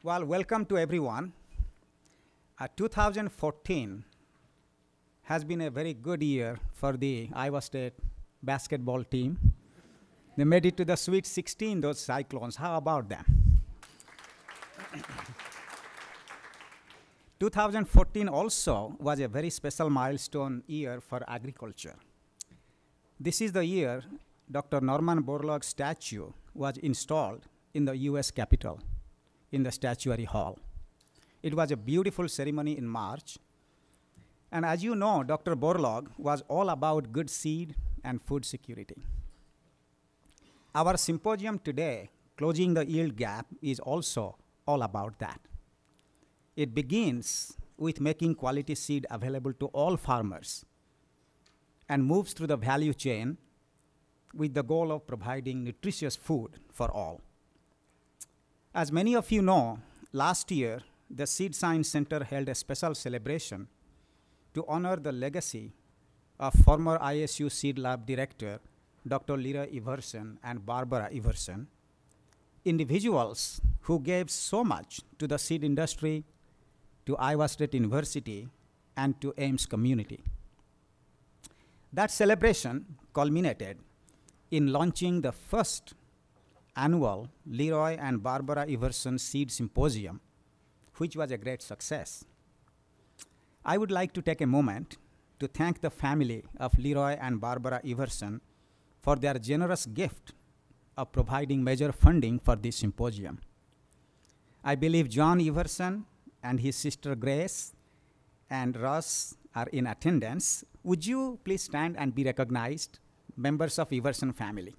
Well, welcome to everyone. 2014 has been a very good year for the Iowa State basketball team. They made it to the Sweet 16, those Cyclones. How about them? 2014 also was a very special milestone year for agriculture. This is the year Dr. Norman Borlaug's statue was installed in the US Capitol, in the Statuary Hall. It was a beautiful ceremony in March. And as you know, Dr. Borlaug was all about good seed and food security. Our symposium today, Closing the Yield Gap, is also all about that. It begins with making quality seed available to all farmers and moves through the value chain with the goal of providing nutritious food for all. As many of you know, last year, the Seed Science Center held a special celebration to honor the legacy of former ISU Seed Lab Director, Dr. Leroy Everson and Barbara Everson, individuals who gave so much to the seed industry, to Iowa State University, and to Ames community. That celebration culminated in launching the first annual Leroy and Barbara Everson Seed Symposium, which was a great success. I would like to take a moment to thank the family of Leroy and Barbara Everson for their generous gift of providing major funding for this symposium. I believe John Everson and his sister Grace and Russ are in attendance. Would you please stand and be recognized, members of Everson family?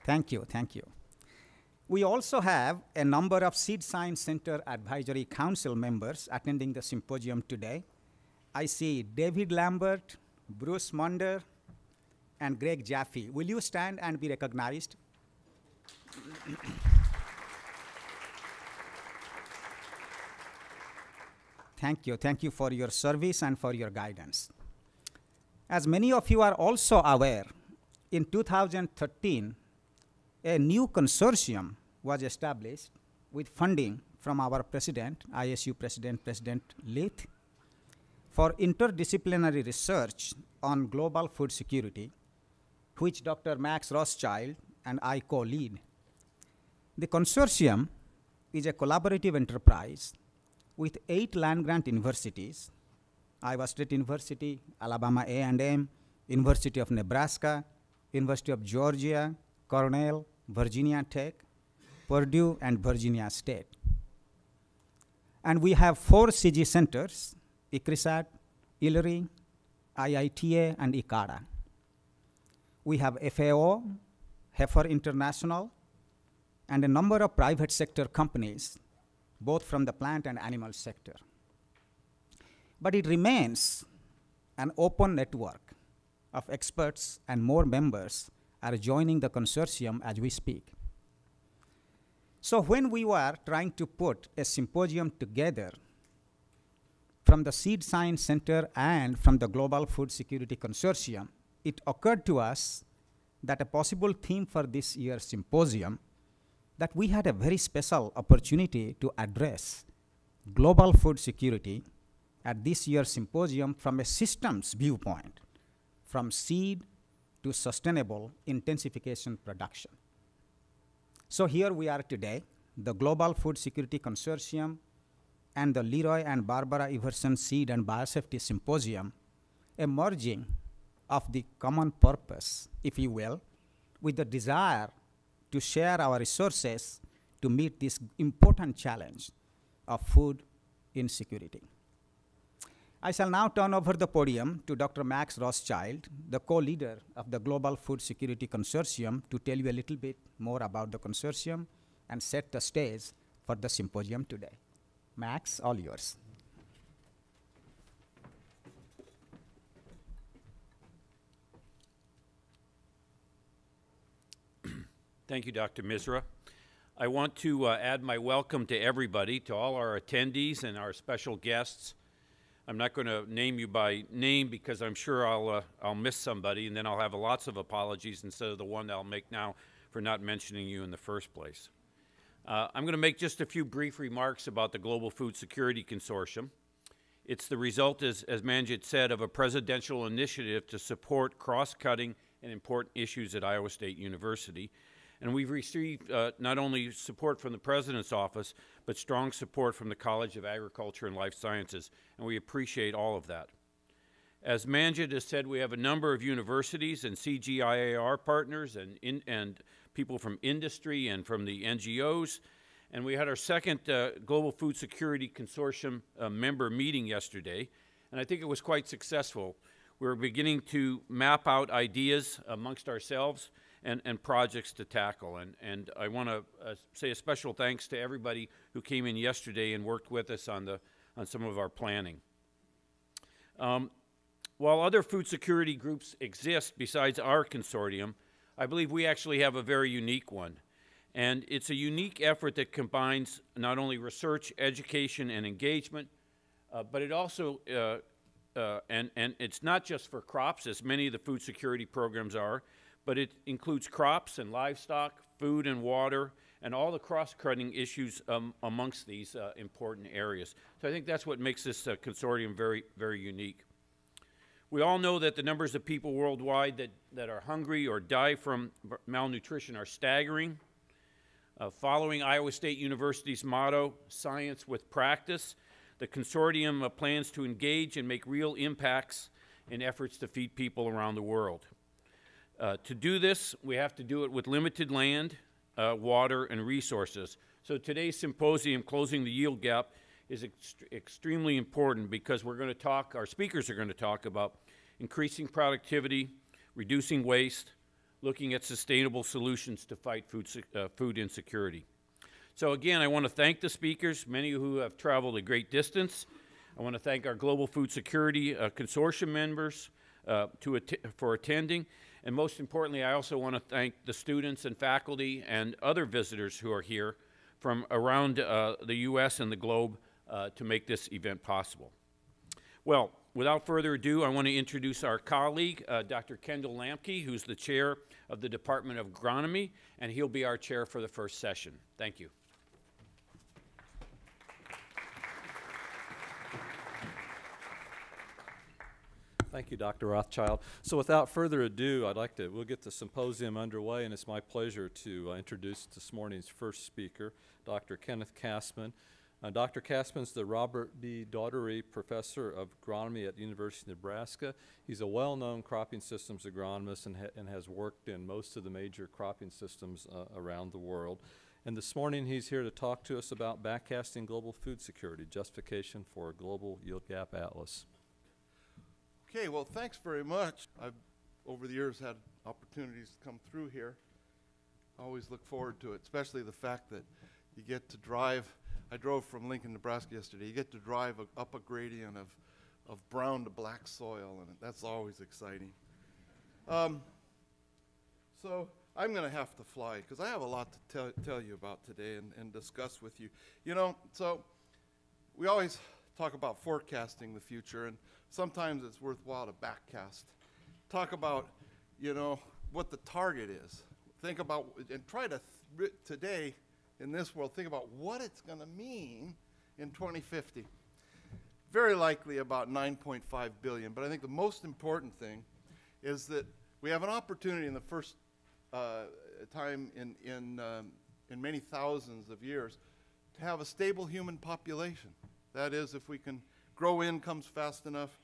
Thank you, thank you. We also have a number of Seed Science Center Advisory Council members attending the symposium today. I see David Lambert, Bruce Munder, and Greg Jaffe. Will you stand and be recognized? Thank you for your service and for your guidance. As many of you are also aware, in 2013, a new consortium was established with funding from our president, ISU President, President Leith, for interdisciplinary research on global food security, which Dr. Max Rothschild and I co-lead. The consortium is a collaborative enterprise with 8 land-grant universities: Iowa State University, Alabama A&M, University of Nebraska, University of Georgia, Cornell, Virginia Tech, Purdue, and Virginia State. And we have 4 CG centers: ICRISAT, ILRI, IITA, and ICADA. We have FAO, Heifer International, and a number of private sector companies, both from the plant and animal sector. But it remains an open network of experts, and more members are joining the consortium as we speak. So when we were trying to put a symposium together from the Seed Science Center and from the Global Food Security Consortium, it occurred to us that a possible theme for this year's symposium, that we had a very special opportunity to address global food security at this year's symposium from a systems viewpoint, from seed to sustainable intensification production. So here we are today, the Global Food Security Consortium and the Leroy and Barbara Everson Seed and Biosafety Symposium, emerging of the common purpose, if you will, with the desire to share our resources to meet this important challenge of food insecurity. I shall now turn over the podium to Dr. Max Rothschild, the co-leader of the Global Food Security Consortium, to tell you a little bit more about the consortium and set the stage for the symposium today. Max, all yours. Thank you, Dr. Misra. I want to add my welcome to everybody, to all our attendees and our special guests. I'm not going to name you by name because I'm sure I'll miss somebody, and then I'll have lots of apologies instead of the one that I'll make now for not mentioning you in the first place. I'm going to make just a few brief remarks about the Global Food Security Consortium. It's the result, as Manjit said, of a presidential initiative to support cross-cutting and important issues at Iowa State University. And we've received not only support from the President's office, but strong support from the College of Agriculture and Life Sciences, and we appreciate all of that. As Manjit has said, we have a number of universities and CGIAR partners and people from industry and from the NGOs, and we had our second Global Food Security Consortium member meeting yesterday, and I think it was quite successful. We're beginning to map out ideas amongst ourselves and projects to tackle. And I want to say a special thanks to everybody who came in yesterday and worked with us on some of our planning. While other food security groups exist besides our consortium, I believe we actually have a very unique one. And it's a unique effort that combines not only research, education, and engagement, but it also, and it's not just for crops, as many of the food security programs are, but it includes crops and livestock, food and water, and all the cross-cutting issues amongst these important areas. So I think that's what makes this consortium very, very unique. We all know that the numbers of people worldwide that are hungry or die from malnutrition are staggering. Following Iowa State University's motto, Science with Practice, the consortium plans to engage and make real impacts in efforts to feed people around the world. To do this, we have to do it with limited land, water, and resources. So today's symposium, Closing the Yield Gap, is extremely important because we're going to talk, our speakers are going to talk about increasing productivity, reducing waste, looking at sustainable solutions to fight food insecurity. So again, I want to thank the speakers, many who have traveled a great distance. I want to thank our Global Food Security Consortium members for attending. And most importantly, I also want to thank the students and faculty and other visitors who are here from around the U.S. and the globe to make this event possible. Well, without further ado, I want to introduce our colleague, Dr. Kendall Lamke, who's the chair of the Department of Agronomy, and he'll be our chair for the first session. Thank you. Thank you, Dr. Rothschild. So without further ado, we'll get the symposium underway, and it's my pleasure to introduce this morning's first speaker, Dr. Kenneth Cassman. Dr. Cassman is the Robert B. Daugherty Professor of Agronomy at the University of Nebraska. He's a well-known cropping systems agronomist and has worked in most of the major cropping systems around the world. And this morning he's here to talk to us about backcasting global food security, justification for a global yield gap atlas. Okay, well, thanks very much. I've, over the years, had opportunities to come through here. I always look forward to it, especially the fact that you get to drive. I drove from Lincoln, Nebraska yesterday. You get to drive up a gradient of brown to black soil, and that's always exciting. So I'm going to have to fly because I have a lot to tell you about today and discuss with you. You know, so we always talk about forecasting the future, and sometimes it's worthwhile to backcast. Talk about, you know, what the target is. Think about, and try to, today, in this world, think about what it's going to mean in 2050. Very likely about 9.5 billion, but I think the most important thing is that we have an opportunity in the first time in many thousands of years to have a stable human population. That is, if we can grow incomes fast enough,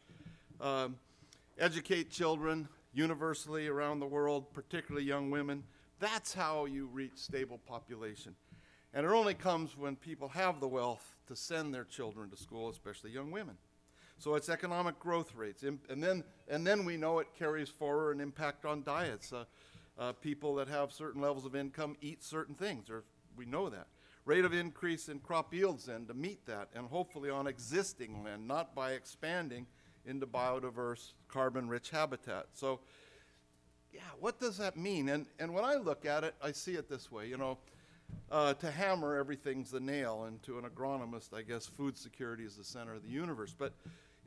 educate children universally around the world, particularly young women. That's how you reach stable population. And it only comes when people have the wealth to send their children to school, especially young women. So it's economic growth rates. And then we know it carries forward an impact on diets. People that have certain levels of income eat certain things, or we know that. Rate of increase in crop yields then to meet that, and hopefully on existing land, not by expanding into biodiverse, carbon-rich habitat. So, yeah, what does that mean? And when I look at it, I see it this way, you know, to hammer, everything's the nail, and to an agronomist, I guess food security is the center of the universe. But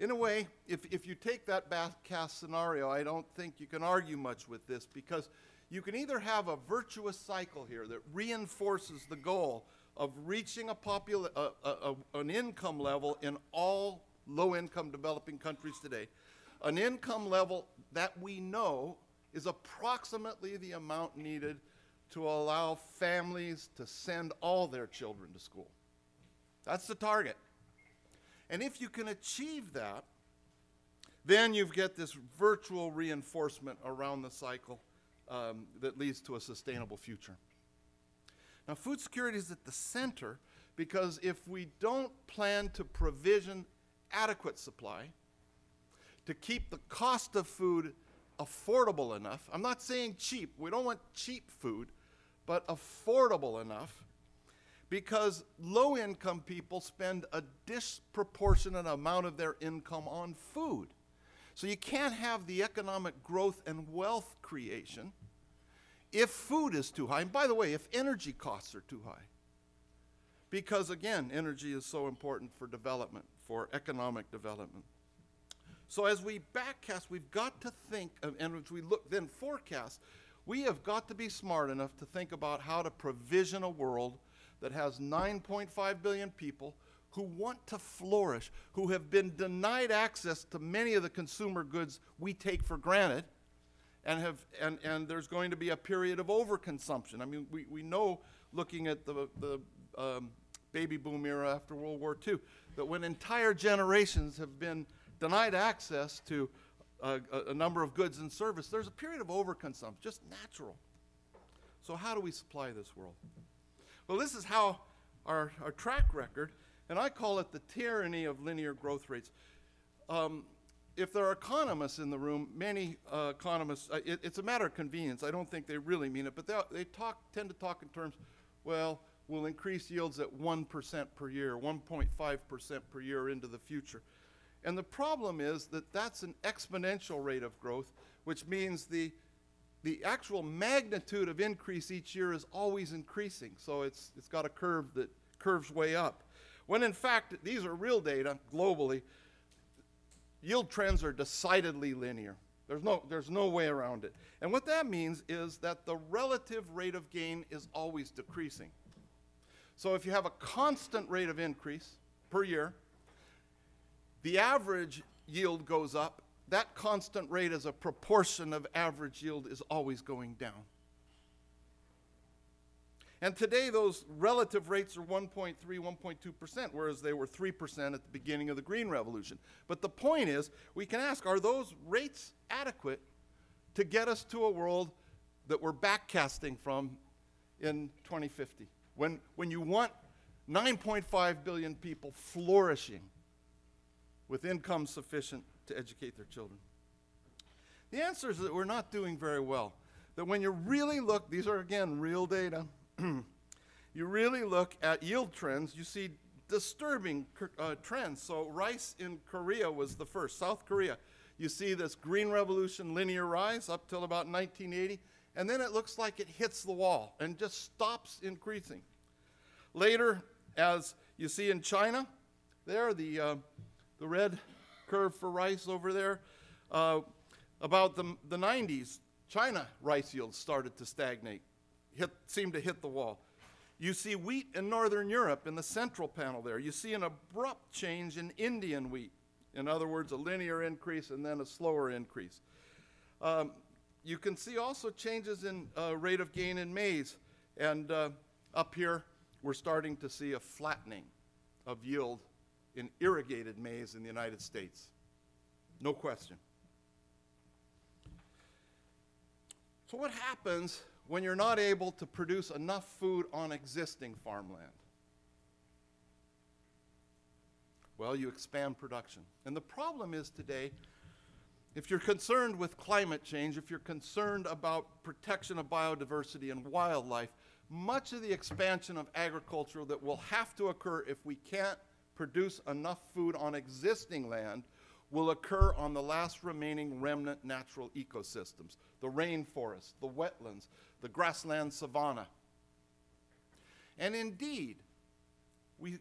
In a way, if you take that back-cast scenario, I don't think you can argue much with this, because you can either have a virtuous cycle here that reinforces the goal of reaching an income level in all low-income developing countries today, an income level that we know is approximately the amount needed to allow families to send all their children to school. That's the target. And if you can achieve that, then you get this virtual reinforcement around the cycle that leads to a sustainable future. Now, food security is at the center because if we don't plan to provision adequate supply, to keep the cost of food affordable enough, I'm not saying cheap, we don't want cheap food, but affordable enough, because low-income people spend a disproportionate amount of their income on food. So you can't have the economic growth and wealth creation if food is too high. And by the way, if energy costs are too high. Because again, energy is so important for development, for economic development. So as we backcast, we've got to think, and as we look, then forecast, we have got to be smart enough to think about how to provision a world that has 9.5 billion people who want to flourish, who have been denied access to many of the consumer goods we take for granted, and there's going to be a period of overconsumption. I mean, we know, looking at the baby boom era after World War II, that when entire generations have been denied access to a number of goods and service, there's a period of overconsumption, just natural. So how do we supply this world? Well, this is how our track record, and I call it the tyranny of linear growth rates. If there are economists in the room, many economists, it's a matter of convenience. I don't think they really mean it, but they tend to talk in terms, well, we'll increase yields at 1% per year, 1.5% per year into the future. And the problem is that that's an exponential rate of growth, which means the actual magnitude of increase each year is always increasing. So it's got a curve that curves way up. When in fact, these are real data globally. Yield trends are decidedly linear. There's no way around it. And what that means is that the relative rate of gain is always decreasing. So if you have a constant rate of increase per year, the average yield goes up. That constant rate as a proportion of average yield is always going down. And today those relative rates are 1.3, 1.2%, whereas they were 3% at the beginning of the Green Revolution. But the point is, we can ask, are those rates adequate to get us to a world that we're backcasting from in 2050? When you want 9.5 billion people flourishing with income sufficient to educate their children? The answer is that we're not doing very well. That when you really look, these are again real data, you really look at yield trends, you see disturbing trends. So rice in Korea was the first, South Korea. You see this Green Revolution linear rise up till about 1980, and then it looks like it hits the wall and just stops increasing. Later, as you see in China, there, the red curve for rice over there, about the 90s, China rice yields started to stagnate, seemed to hit the wall. You see wheat in Northern Europe in the central panel there. You see an abrupt change in Indian wheat. In other words, a linear increase and then a slower increase. You can see also changes in rate of gain in maize. And up here, we're starting to see a flattening of yield in irrigated maize in the United States. No question. So what happens when you're not able to produce enough food on existing farmland? Well, you expand production. And the problem is today, if you're concerned with climate change, if you're concerned about protection of biodiversity and wildlife, much of the expansion of agriculture that will have to occur if we can't produce enough food on existing land will occur on the last remaining remnant natural ecosystems, the rainforest, the wetlands, the grassland savanna. And indeed,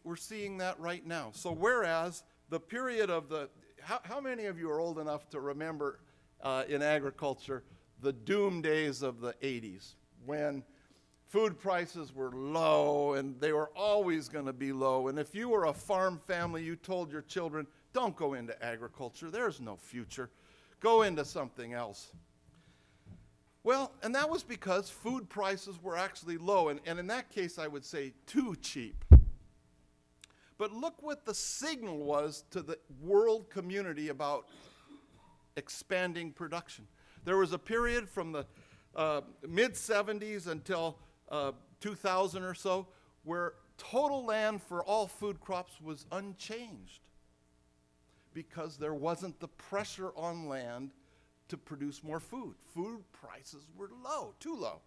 we're seeing that right now. So whereas the period of the how many of you are old enough to remember in agriculture the doom days of the 80s when food prices were low and they were always going to be low? And if you were a farm family, you told your children, don't go into agriculture, there's no future, go into something else. Well, and that was because food prices were actually low, and in that case I would say too cheap. But look what the signal was to the world community about expanding production. There was a period from the mid-70s until 2000 or so where total land for all food crops was unchanged because there wasn't the pressure on land to produce more food. Food prices were low, too low.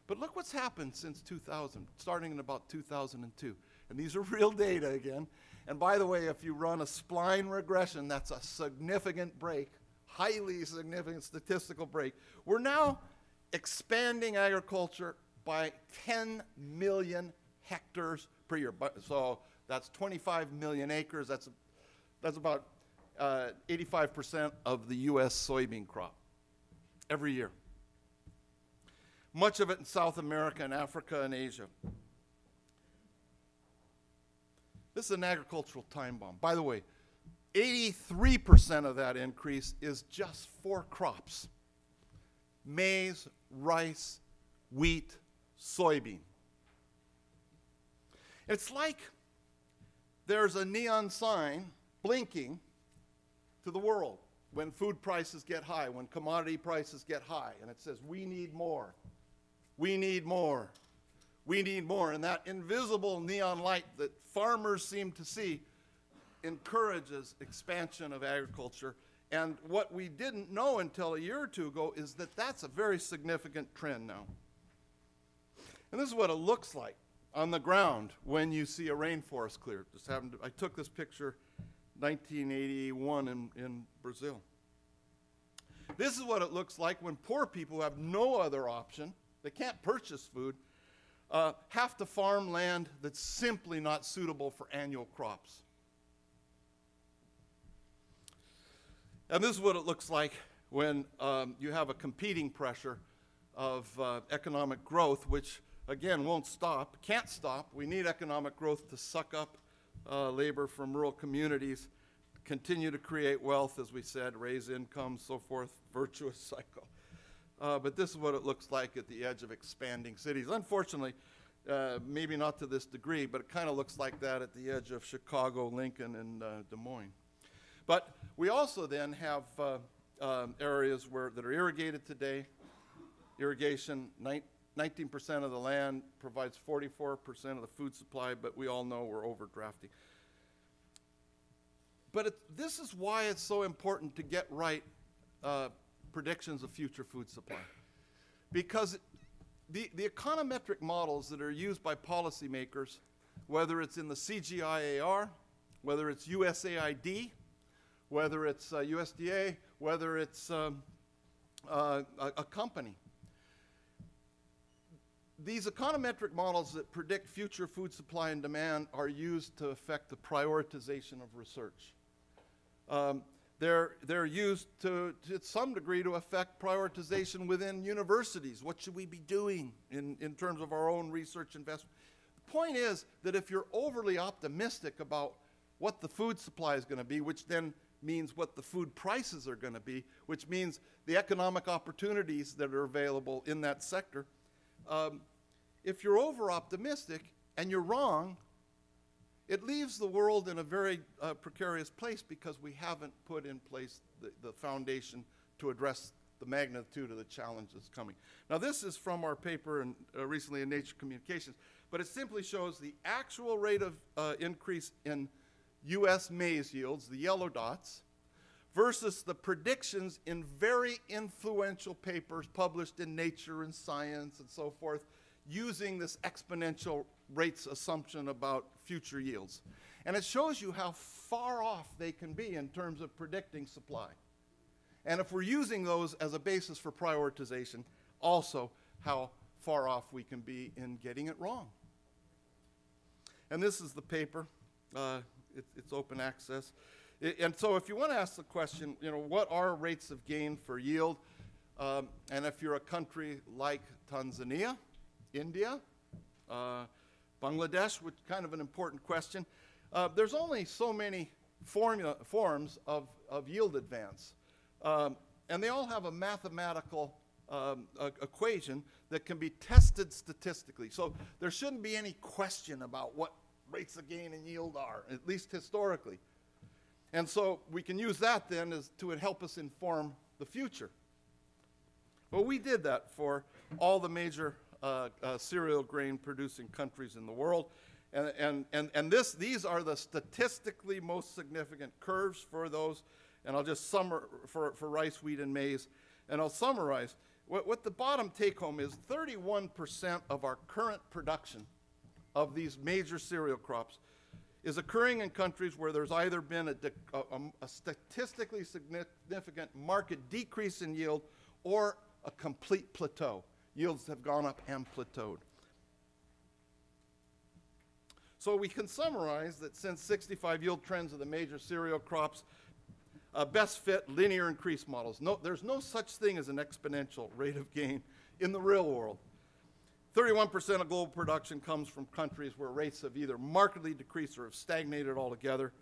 But look what's happened since 2000, starting in about 2002. And these are real data again. And by the way, if you run a spline regression, that's a significant break, highly significant statistical break. We're now expanding agriculture by 10 million hectares per year. So that's 25 million acres. That's about 85% of the U.S. soybean crop every year. Much of it in South America and Africa and Asia. This is an agricultural time bomb. By the way, 83% of that increase is just for crops: maize, rice, wheat, soybean. It's like there's a neon sign blinking to the world when food prices get high, when commodity prices get high, and it says, we need more, we need more, we need more. And that invisible neon light that farmers seem to see encourages expansion of agriculture. And what we didn't know until a year or two ago is that that's a very significant trend now. And this is what it looks like on the ground when you see a rainforest cleared. I took this picture 1981 in Brazil. This is what it looks like when poor people who have no other option, they can't purchase food, have to farm land that's simply not suitable for annual crops. And this is what it looks like when you have a competing pressure of economic growth, which again won't stop, can't stop. We need economic growth to suck up labor from rural communities, continue to create wealth, as we said, raise income, so forth, virtuous cycle. But this is what it looks like at the edge of expanding cities. Unfortunately, maybe not to this degree, but it kind of looks like that at the edge of Chicago, Lincoln, and Des Moines. But we also then have areas that are irrigated today. Irrigation, 19% of the land provides 44% of the food supply, but we all know we're overdrafting. But this is why it's so important to get right predictions of future food supply. Because the econometric models that are used by policymakers, whether it's in the CGIAR, whether it's USAID, whether it's USDA, whether it's a company, these econometric models that predict future food supply and demand are used to affect the prioritization of research. They're used to some degree to affect prioritization within universities. What should we be doing in terms of our own research investment? The point is that if you're overly optimistic about what the food supply is going to be, which then means what the food prices are going to be, which means the economic opportunities that are available in that sector, if you're over-optimistic and you're wrong, it leaves the world in a very precarious place because we haven't put in place the foundation to address the magnitude of the challenge that's coming. Now, this is from our paper recently in Nature Communications, but it simply shows the actual rate of increase in U.S. maize yields, the yellow dots, versus the predictions in very influential papers published in Nature and Science and so forth, using this exponential rates assumption about future yields. And it shows you how far off they can be in terms of predicting supply. And if we're using those as a basis for prioritization, also how far off we can be in getting it wrong. And this is the paper it's open access. And so if you want to ask the question, you know, what are rates of gain for yield? And if you're a country like Tanzania, India, Bangladesh, which is kind of an important question, there's only so many forms of yield advance. And they all have a mathematical equation that can be tested statistically. So there shouldn't be any question about what rates of gain and yield are, at least historically. And so we can use that then as to help us inform the future. Well, we did that for all the major cereal grain producing countries in the world. And these are the statistically most significant curves for those. And I'll just for rice, wheat, and maize. And I'll summarize. What the bottom take home is 31% of our current production of these major cereal crops is occurring in countries where there's either been a statistically significant market decrease in yield or a complete plateau. Yields have gone up and plateaued. So we can summarize that since 65 yield trends of the major cereal crops best fit linear increase models. There's no such thing as an exponential rate of gain in the real world. 31% of global production comes from countries where rates have either markedly decreased or have stagnated altogether.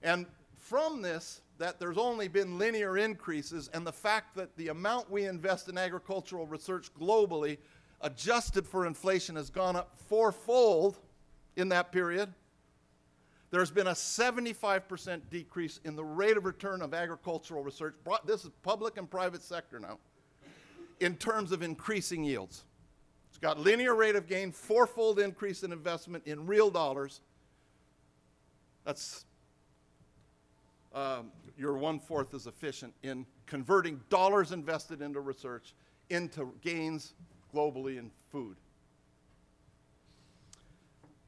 And from this, that there's only been linear increases, and the fact that the amount we invest in agricultural research globally, adjusted for inflation, has gone up fourfold in that period. There's been a 75% decrease in the rate of return of agricultural research. This is public and private sector now, in terms of increasing yields. It's got linear rate of gain, fourfold increase in investment in real dollars. That's your 1/4 as efficient in converting dollars invested into research into gains globally in food.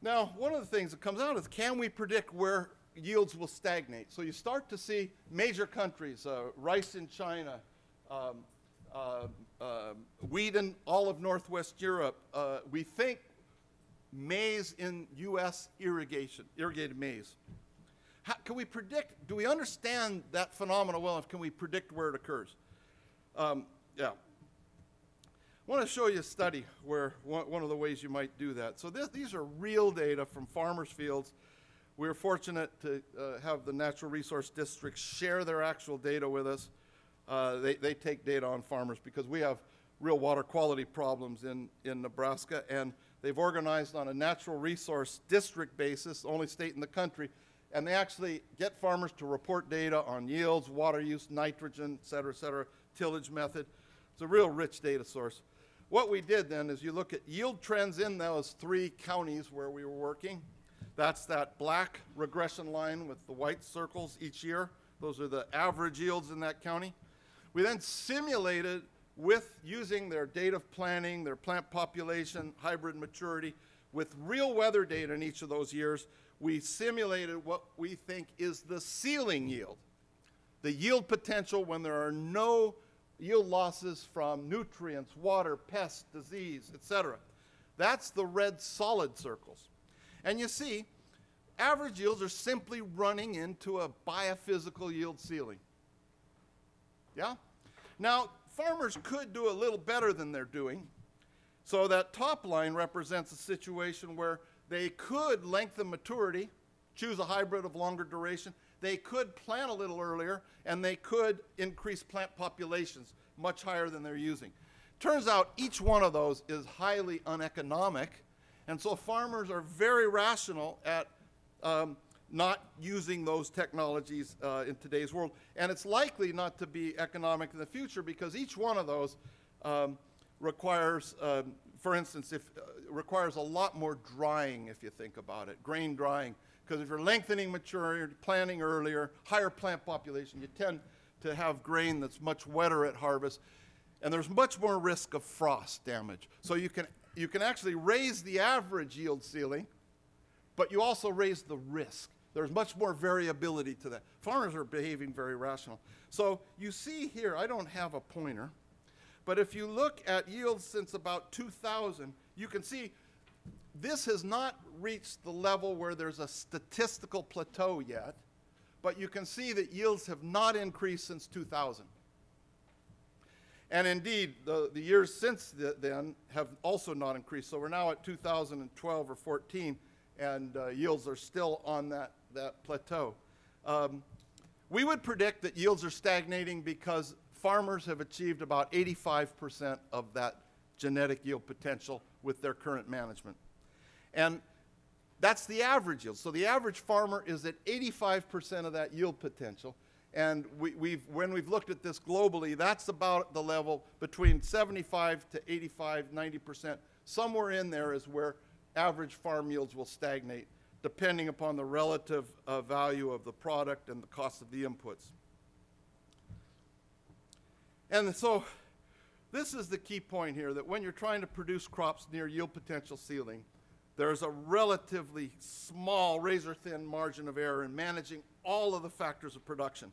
Now, one of the things that comes out is, can we predict where yields will stagnate? So you start to see major countries, rice in China, wheat in all of Northwest Europe. We think maize in U.S. irrigated maize. Can we predict, do we understand that phenomenon well enough? Can we predict where it occurs? Yeah. I want to show you a study where one of the ways you might do that. So these are real data from farmers' fields. We're fortunate to have the Natural Resource Districts share their actual data with us. They take data on farmers because we have real water quality problems in Nebraska, and they've organized on a natural resource district basis, only state in the country, and they actually get farmers to report data on yields, water use, nitrogen, et cetera, tillage method. It's a real rich data source. What we did then is you look at yield trends in those 3 counties where we were working. That's that black regression line with the white circles each year. Those are the average yields in that county. We then simulated with using their date of planting, their plant population, hybrid maturity, with real weather data in each of those years, we simulated what we think is the ceiling yield, the yield potential when there are no yield losses from nutrients, water, pests, disease, etc. That's the red solid circles. And you see, average yields are simply running into a biophysical yield ceiling. Yeah? Now, farmers could do a little better than they're doing. So that top line represents a situation where they could lengthen maturity, choose a hybrid of longer duration. They could plant a little earlier, and they could increase plant populations much higher than they're using. Turns out each one of those is highly uneconomic, and so farmers are very rational at not using those technologies in today's world. And it's likely not to be economic in the future because each one of those requires, for instance, requires a lot more drying if you think about it, grain drying. Because if you're lengthening maturity, planting earlier, higher plant population, you tend to have grain that's much wetter at harvest, and there's much more risk of frost damage. So you can actually raise the average yield ceiling, but you also raise the risk. There's much more variability to that. Farmers are behaving very rational. So you see here, I don't have a pointer, but if you look at yields since about 2000, you can see this has not reached the level where there's a statistical plateau yet, but you can see that yields have not increased since 2000. And indeed, the years since then have also not increased. So we're now at 2012 or 14, and yields are still on that plateau. We would predict that yields are stagnating because farmers have achieved about 85% of that genetic yield potential with their current management. And that's the average yield. So the average farmer is at 85% of that yield potential. And when we've looked at this globally, that's about the level between 75 to 85, 90%. Somewhere in there is where average farm yields will stagnate, depending upon the relative value of the product and the cost of the inputs. And so this is the key point here, that when you're trying to produce crops near yield potential ceiling, there's a relatively small, razor-thin margin of error in managing all of the factors of production,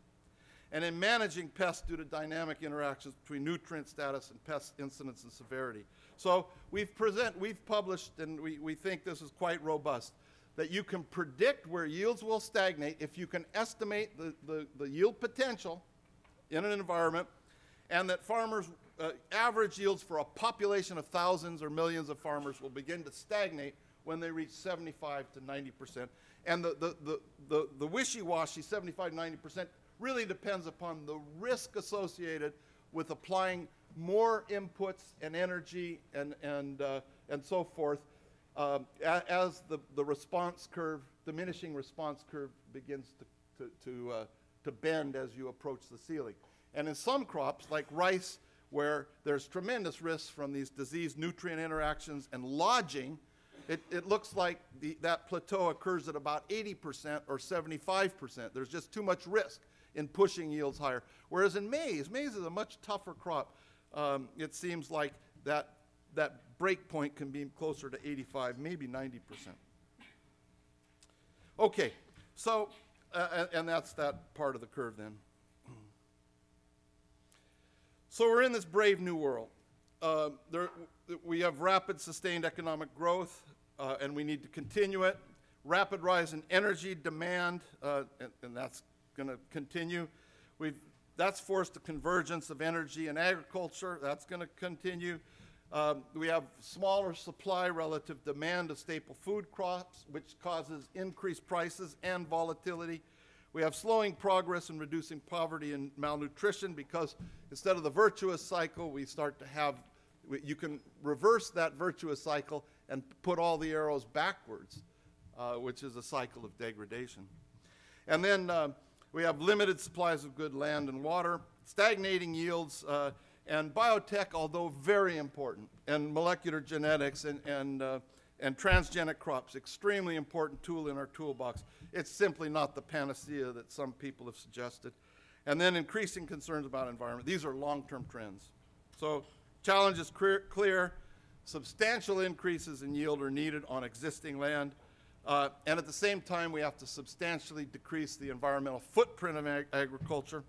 and in managing pests due to dynamic interactions between nutrient status and pest incidence and severity. So we've published, and we think this is quite robust, that you can predict where yields will stagnate if you can estimate the yield potential in an environment, and that farmers' average yields for a population of thousands or millions of farmers will begin to stagnate when they reach 75 to 90%. And the wishy-washy 75, 90% really depends upon the risk associated with applying more inputs and energy and so forth as the response curve, diminishing response curve begins to bend as you approach the ceiling. And in some crops, like rice, where there's tremendous risks from these disease-nutrient interactions and lodging, it looks like that plateau occurs at about 80% or 75%. There's just too much risk in pushing yields higher. Whereas in maize is a much tougher crop. It seems like that break point can be closer to 85, maybe 90%. Okay, so, and that's that part of the curve then. So we're in this brave new world. We have rapid sustained economic growth, and we need to continue it. Rapid rise in energy demand, and that's going to continue. That's forced the convergence of energy and agriculture. That's going to continue. We have smaller supply relative demand of staple food crops, which causes increased prices and volatility. We have slowing progress in reducing poverty and malnutrition because instead of the virtuous cycle, we start to have, you can reverse that virtuous cycle and put all the arrows backwards, which is a cycle of degradation. And then we have limited supplies of good land and water, stagnating yields, and biotech, although very important, and molecular genetics and transgenic crops, extremely important tool in our toolbox. It's simply not the panacea that some people have suggested. And then increasing concerns about environment. These are long-term trends. So challenge is clear. Substantial increases in yield are needed on existing land. And at the same time, we have to substantially decrease the environmental footprint of agriculture.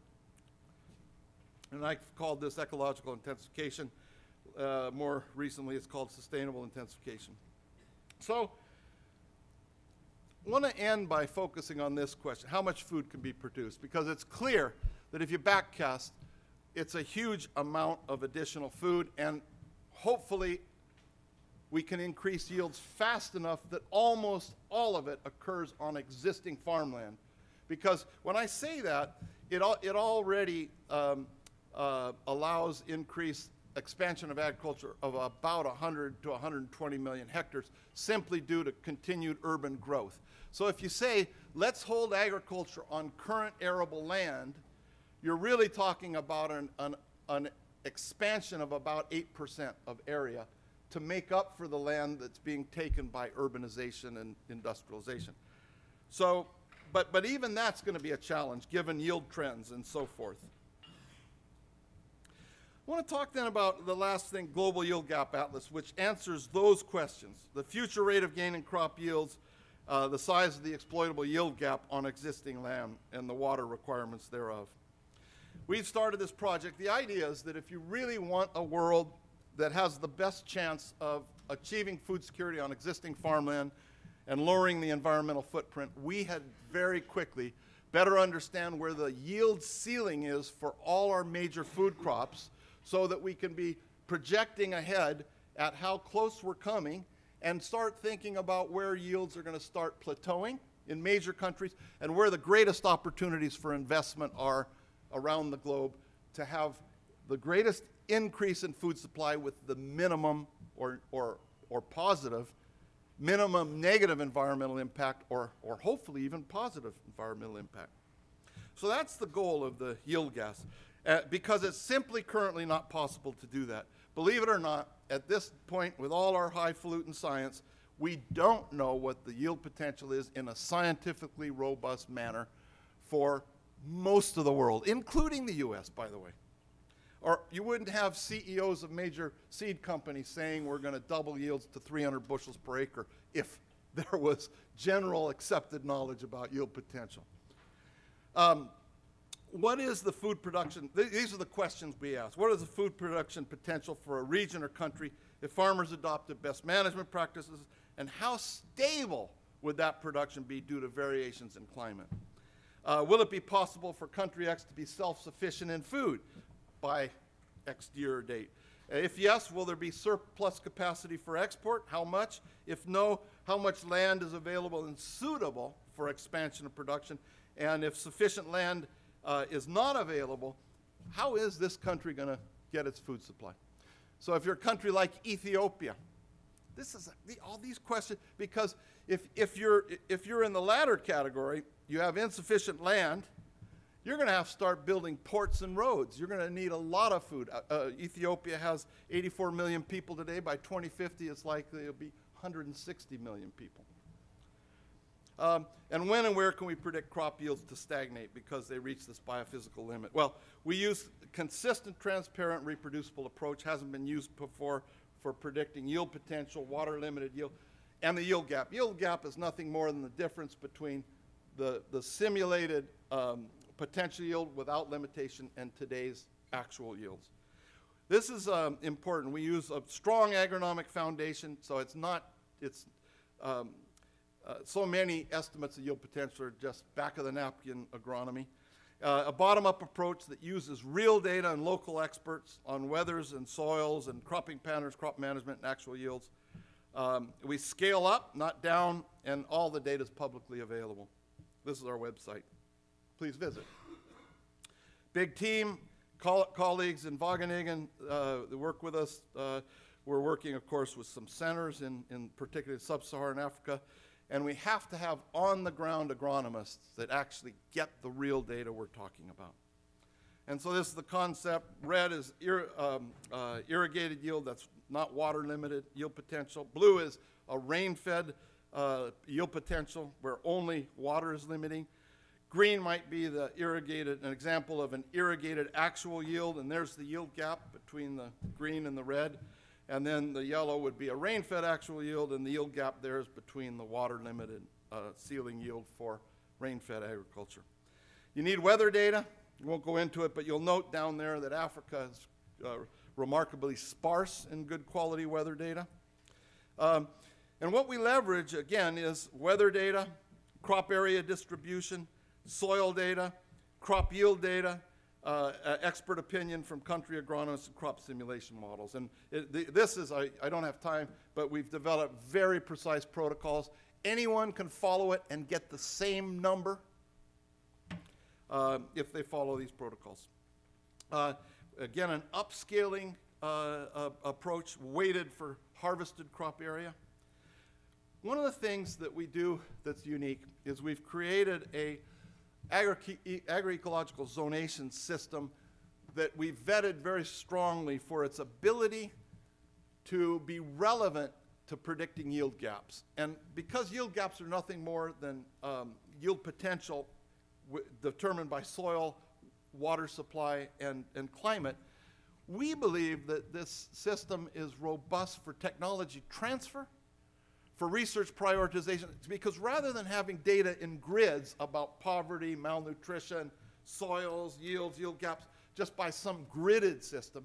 And I've called this ecological intensification. More recently, it's called sustainable intensification. So I want to end by focusing on this question: how much food can be produced? Because it's clear that if you backcast, it's a huge amount of additional food, and hopefully we can increase yields fast enough that almost all of it occurs on existing farmland. Because when I say that, it already allows increased expansion of agriculture of about 100 to 120 million hectares simply due to continued urban growth. So if you say, let's hold agriculture on current arable land, you're really talking about an expansion of about 8% of area to make up for the land that's being taken by urbanization and industrialization. So, but even that's going to be a challenge given yield trends and so forth. I want to talk then about the last thing, Global Yield Gap Atlas, which answers those questions: the future rate of gain in crop yields, the size of the exploitable yield gap on existing land, and the water requirements thereof. We've started this project. The idea is that if you really want a world that has the best chance of achieving food security on existing farmland and lowering the environmental footprint, we had very quickly better understand where the yield ceiling is for all our major food crops so that we can be projecting ahead at how close we're coming and start thinking about where yields are going to start plateauing in major countries and where the greatest opportunities for investment are around the globe to have the greatest increase in food supply with the minimum or positive, minimum negative environmental impact or hopefully even positive environmental impact. So that's the goal of the yield gas, because it's simply currently not possible to do that. Believe it or not, at this point with all our highfalutin science, we don't know what the yield potential is in a scientifically robust manner for most of the world, including the US, by the way. Or you wouldn't have CEOs of major seed companies saying we're going to double yields to 300 bushels per acre if there was general accepted knowledge about yield potential. What is the food production? These are the questions we ask. What is the food production potential for a region or country if farmers adopted best management practices? And how stable would that production be due to variations in climate? Will it be possible for country X to be self-sufficient in food by X year or date? If yes, will there be surplus capacity for export? How much? If no, how much land is available and suitable for expansion of production? And if sufficient land is not available, how is this country going to get its food supply? So if you're a country like Ethiopia, this is all these questions, because if you're in the latter category, you have insufficient land, you're going to have to start building ports and roads. You're going to need a lot of food. Ethiopia has 84 million people today. By 2050, it's likely it'll be 160 million people. And when and where can we predict crop yields to stagnate because they reach this biophysical limit? Well, we use consistent, transparent, reproducible approach. Hasn't been used before for predicting yield potential, water-limited yield, and the yield gap. Yield gap is nothing more than the difference between the simulated potential yield without limitation and today's actual yields. This is important. We use a strong agronomic foundation, so so many estimates of yield potential are just back-of-the-napkin agronomy. A bottom-up approach that uses real data and local experts on weathers and soils and cropping patterns, crop management, and actual yields. We scale up, not down, and all the data is publicly available. This is our website. Please visit. Big team, colleagues in Wageningen that work with us. We're working, of course, with some centers in particularly sub-Saharan Africa. And we have to have on-the-ground agronomists that actually get the real data we're talking about. And so this is the concept. Red is irrigated yield, that's not water-limited yield potential. Blue is a rain-fed yield potential where only water is limiting. Green might be the irrigated, an example of an irrigated actual yield, and there's the yield gap between the green and the red. And then the yellow would be a rain-fed actual yield, and the yield gap there is between the water-limited ceiling yield for rain-fed agriculture. You need weather data. We won't go into it, but you'll note down there that Africa is remarkably sparse in good quality weather data. And what we leverage, again, is weather data, crop area distribution, soil data, crop yield data, expert opinion from country agronomists and crop simulation models. And this is, I don't have time, but we've developed very precise protocols. Anyone can follow it and get the same number if they follow these protocols. Again, an upscaling approach weighted for harvested crop area. One of the things that we do that's unique is we've created a agroecological zonation system that we vetted very strongly for its ability to be relevant to predicting yield gaps. And because yield gaps are nothing more than yield potential determined by soil, water supply, and climate, we believe that this system is robust for technology transfer, for research prioritization, because rather than having data in grids about poverty, malnutrition, soils, yields, yield gaps, just by some gridded system,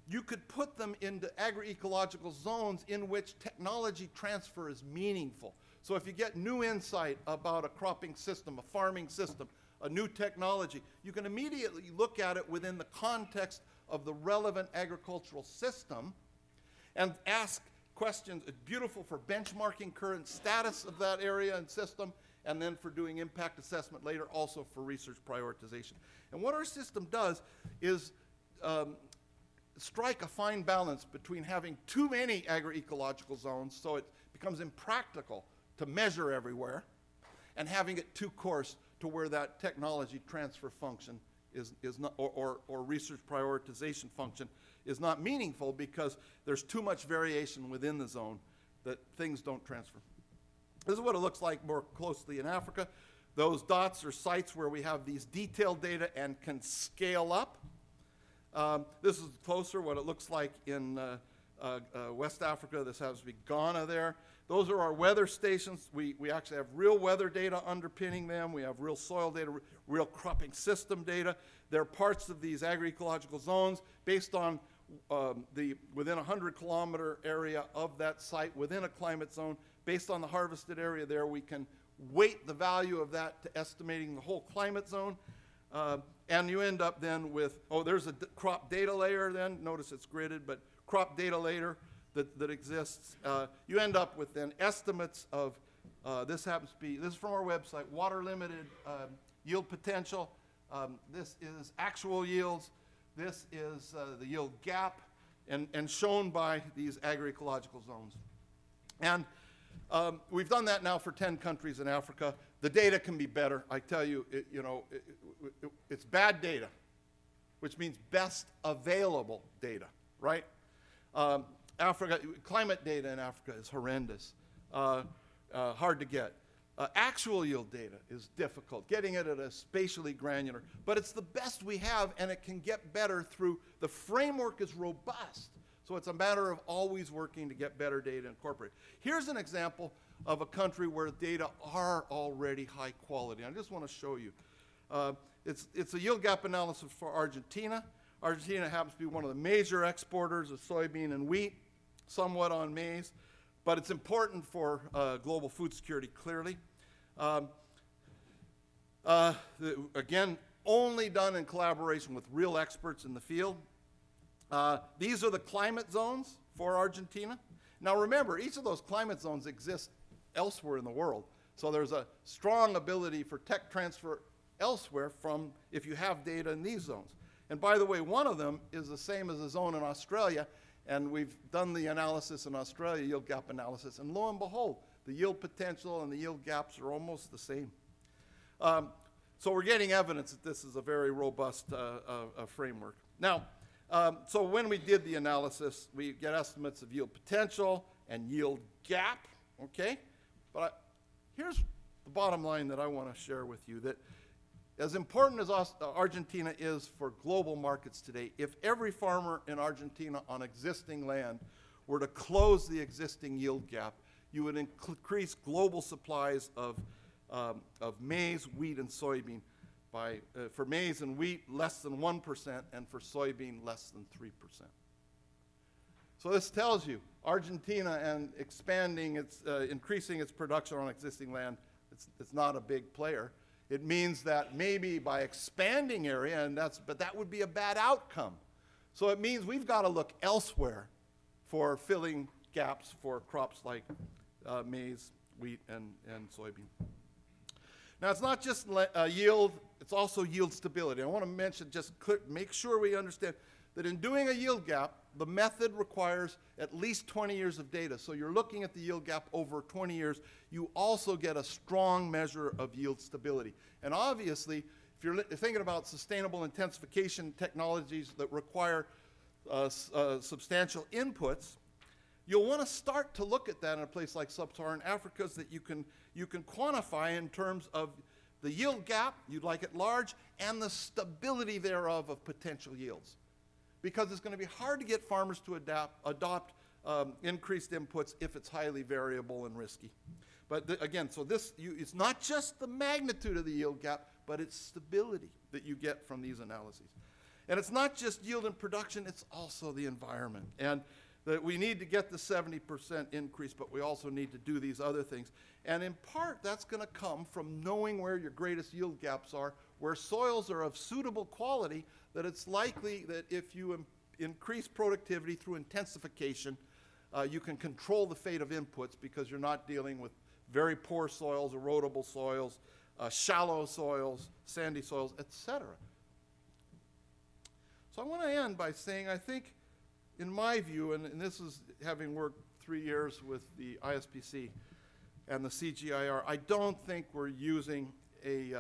you could put them into agroecological zones in which technology transfer is meaningful. So if you get new insight about a cropping system, a farming system, a new technology, you can immediately look at it within the context of the relevant agricultural system and ask questions. It's beautiful for benchmarking current status of that area and system, and then for doing impact assessment later, also for research prioritization. And what our system does is strike a fine balance between having too many agroecological zones, so it becomes impractical to measure everywhere, and having it too coarse to where that technology transfer function is not, or research prioritization function is not meaningful because there's too much variation within the zone that things don't transfer. This is what it looks like more closely in Africa. Those dots are sites where we have these detailed data and can scale up. This is closer what it looks like in West Africa. This happens to be Ghana there. Those are our weather stations. We actually have real weather data underpinning them. We have real soil data, real cropping system data. There are parts of these agroecological zones based on within a 100-kilometer area of that site within a climate zone. Based on the harvested area there, we can weight the value of that to estimating the whole climate zone. And you end up then with, there's a crop data layer then. Notice it's gridded, but crop data layer that exists. You end up with then estimates of, this is from our website, water limited yield potential. This is actual yields. This is the yield gap, and shown by these agroecological zones. And we've done that now for 10 countries in Africa. The data can be better. I tell you, it's bad data, which means best available data, right? Africa, climate data in Africa is horrendous, hard to get. Actual yield data is difficult, getting it at a spatially granular, but it's the best we have, and it can get better through, the framework is robust. So it's a matter of always working to get better data incorporated. Here's an example of a country where data are already high quality. I just want to show you. It's a yield gap analysis for Argentina. Argentina happens to be one of the major exporters of soybean and wheat, somewhat on maize, but it's important for global food security, clearly. Again, only done in collaboration with real experts in the field. These are the climate zones for Argentina. Now remember, each of those climate zones exists elsewhere in the world. So there's a strong ability for tech transfer elsewhere from if you have data in these zones. And by the way, one of them is the same as a zone in Australia, and we've done the analysis in Australia, yield gap analysis, and lo and behold, the yield potential and the yield gaps are almost the same. So we're getting evidence that this is a very robust framework. Now, so when we did the analysis, we get estimates of yield potential and yield gap, okay? But here's the bottom line that I want to share with you, that as important as Argentina is for global markets today, if every farmer in Argentina on existing land were to close the existing yield gap, you would increase global supplies of maize, wheat, and soybean by, for maize and wheat, less than 1%, and for soybean, less than 3%. So this tells you Argentina and expanding its, increasing its production on existing land, it's not a big player. It means that maybe by expanding area, but that would be a bad outcome. So it means we've got to look elsewhere for filling gaps for crops like maize, wheat, and soybean. Now it's not just yield, it's also yield stability. I want to mention, make sure we understand that in doing a yield gap, the method requires at least 20 years of data. So you're looking at the yield gap over 20 years. You also get a strong measure of yield stability. And obviously, if you're thinking about sustainable intensification technologies that require substantial inputs, you'll want to start to look at that in a place like sub-Saharan Africa so that you can quantify in terms of the yield gap, you'd like it large, and the stability thereof of potential yields. Because it's going to be hard to get farmers to adopt increased inputs if it's highly variable and risky. But again, so it's not just the magnitude of the yield gap, but it's stability that you get from these analyses. And it's not just yield and production, it's also the environment. And that we need to get the 70% increase, but we also need to do these other things. And in part, that's going to come from knowing where your greatest yield gaps are, where soils are of suitable quality, that it's likely that if you increase productivity through intensification, you can control the fate of inputs because you're not dealing with very poor soils, erodible soils, shallow soils, sandy soils, etc. So I want to end by saying I think, in my view, and this is having worked 3 years with the ISPC and the CGIR, I don't think we're using a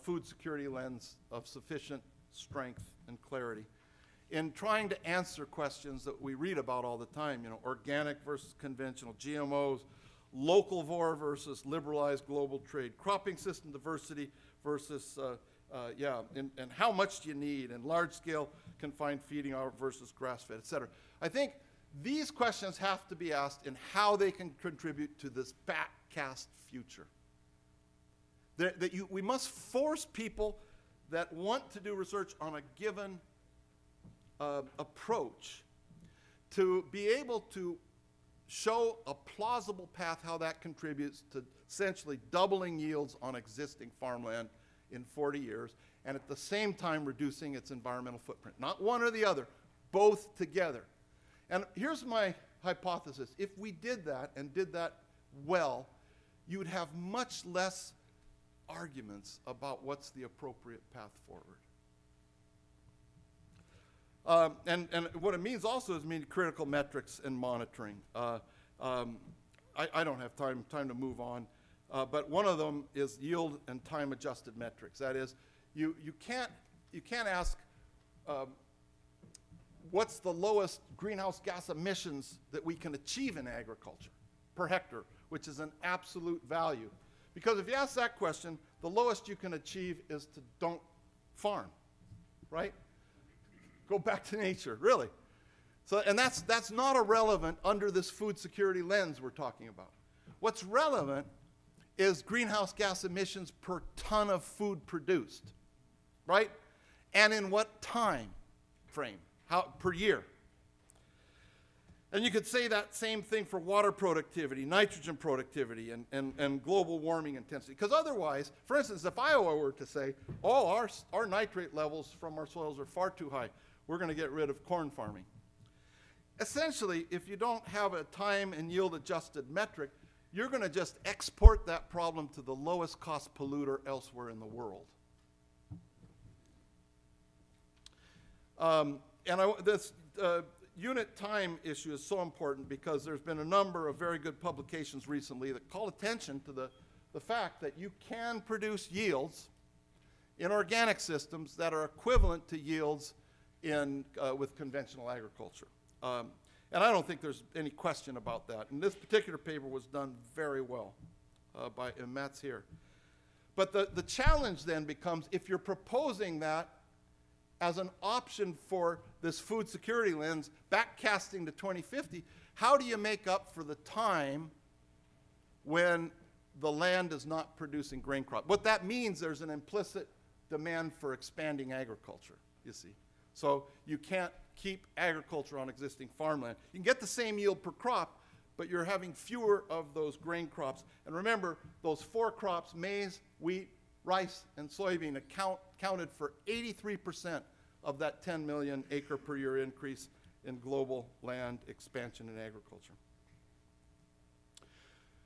food security lens of sufficient strength and clarity in trying to answer questions that we read about all the time, organic versus conventional, GMOs, localvore versus liberalized global trade, cropping system diversity versus, and how much do you need, and large-scale confined feeding versus grass-fed, et cetera. I think these questions have to be asked in how they can contribute to this backcast future. We must force people that want to do research on a given approach to be able to show a plausible path how that contributes to essentially doubling yields on existing farmland in 40 years, and at the same time reducing its environmental footprint. Not one or the other, both together. And here's my hypothesis. If we did that and did that well, you would have much less arguments about what's the appropriate path forward. And what it means also is critical metrics and monitoring. I don't have time to move on, but one of them is yield and time-adjusted metrics. That is, you can't ask what's the lowest greenhouse gas emissions that we can achieve in agriculture per hectare, which is an absolute value. Because if you ask that question, the lowest you can achieve is to don't farm, right? Go back to nature, really. So, and that's not irrelevant under this food security lens we're talking about. What's relevant is greenhouse gas emissions per ton of food produced, right? And in what time frame, per year. And you could say that same thing for water productivity, nitrogen productivity, and global warming intensity. Because otherwise, for instance, if Iowa were to say, oh, our nitrate levels from our soils are far too high, we're going to get rid of corn farming. Essentially, if you don't have a time and yield adjusted metric, you're going to just export that problem to the lowest cost polluter elsewhere in the world. This unit time issue is so important because there's been a number of very good publications recently that call attention to the fact that you can produce yields in organic systems that are equivalent to yields with conventional agriculture. And I don't think there's any question about that. And this particular paper was done very well and Matt's here. But the challenge then becomes, if you're proposing that as an option for this food security lens, backcasting to 2050, how do you make up for the time when the land is not producing grain crop? What that means, there's an implicit demand for expanding agriculture, you see. So you can't keep agriculture on existing farmland. You can get the same yield per crop, but you're having fewer of those grain crops. And remember, those 4 crops, maize, wheat, rice, and soybean, counted for 83% of that 10 million acre per year increase in global land expansion in agriculture.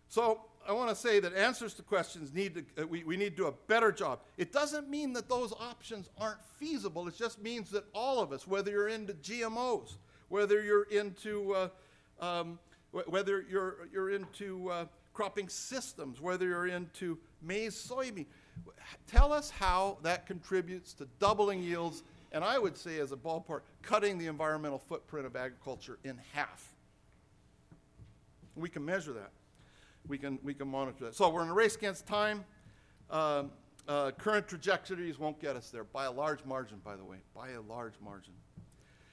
So I want to say that answers to questions we need to do a better job. It doesn't mean that those options aren't feasible. It just means that all of us, whether you're into GMOs, whether you're into cropping systems, whether you're into maize, soybean, tell us how that contributes to doubling yields, and I would say as a ballpark, cutting the environmental footprint of agriculture in half. We can measure that. We can monitor that. So we're in a race against time. Current trajectories won't get us there by a large margin, by the way, by a large margin.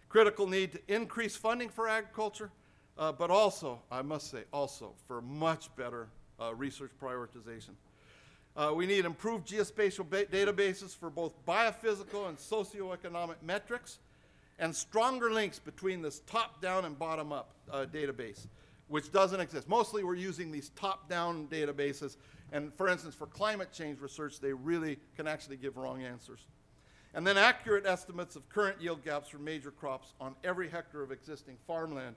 Critical need to increase funding for agriculture, but also, I must say, also for much better research prioritization. We need improved geospatial databases for both biophysical and socioeconomic metrics, and stronger links between this top-down and bottom-up database, which doesn't exist. Mostly we're using these top-down databases, and for instance, for climate change research, they really can actually give wrong answers. And then accurate estimates of current yield gaps for major crops on every hectare of existing farmland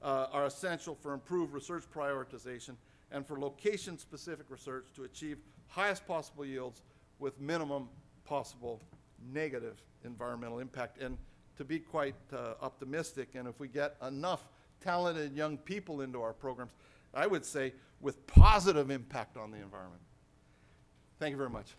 are essential for improved research prioritization and for location-specific research to achieve highest possible yields with minimum possible negative environmental impact. And to be quite optimistic, and if we get enough talented young people into our programs, I would say with positive impact on the environment. Thank you very much.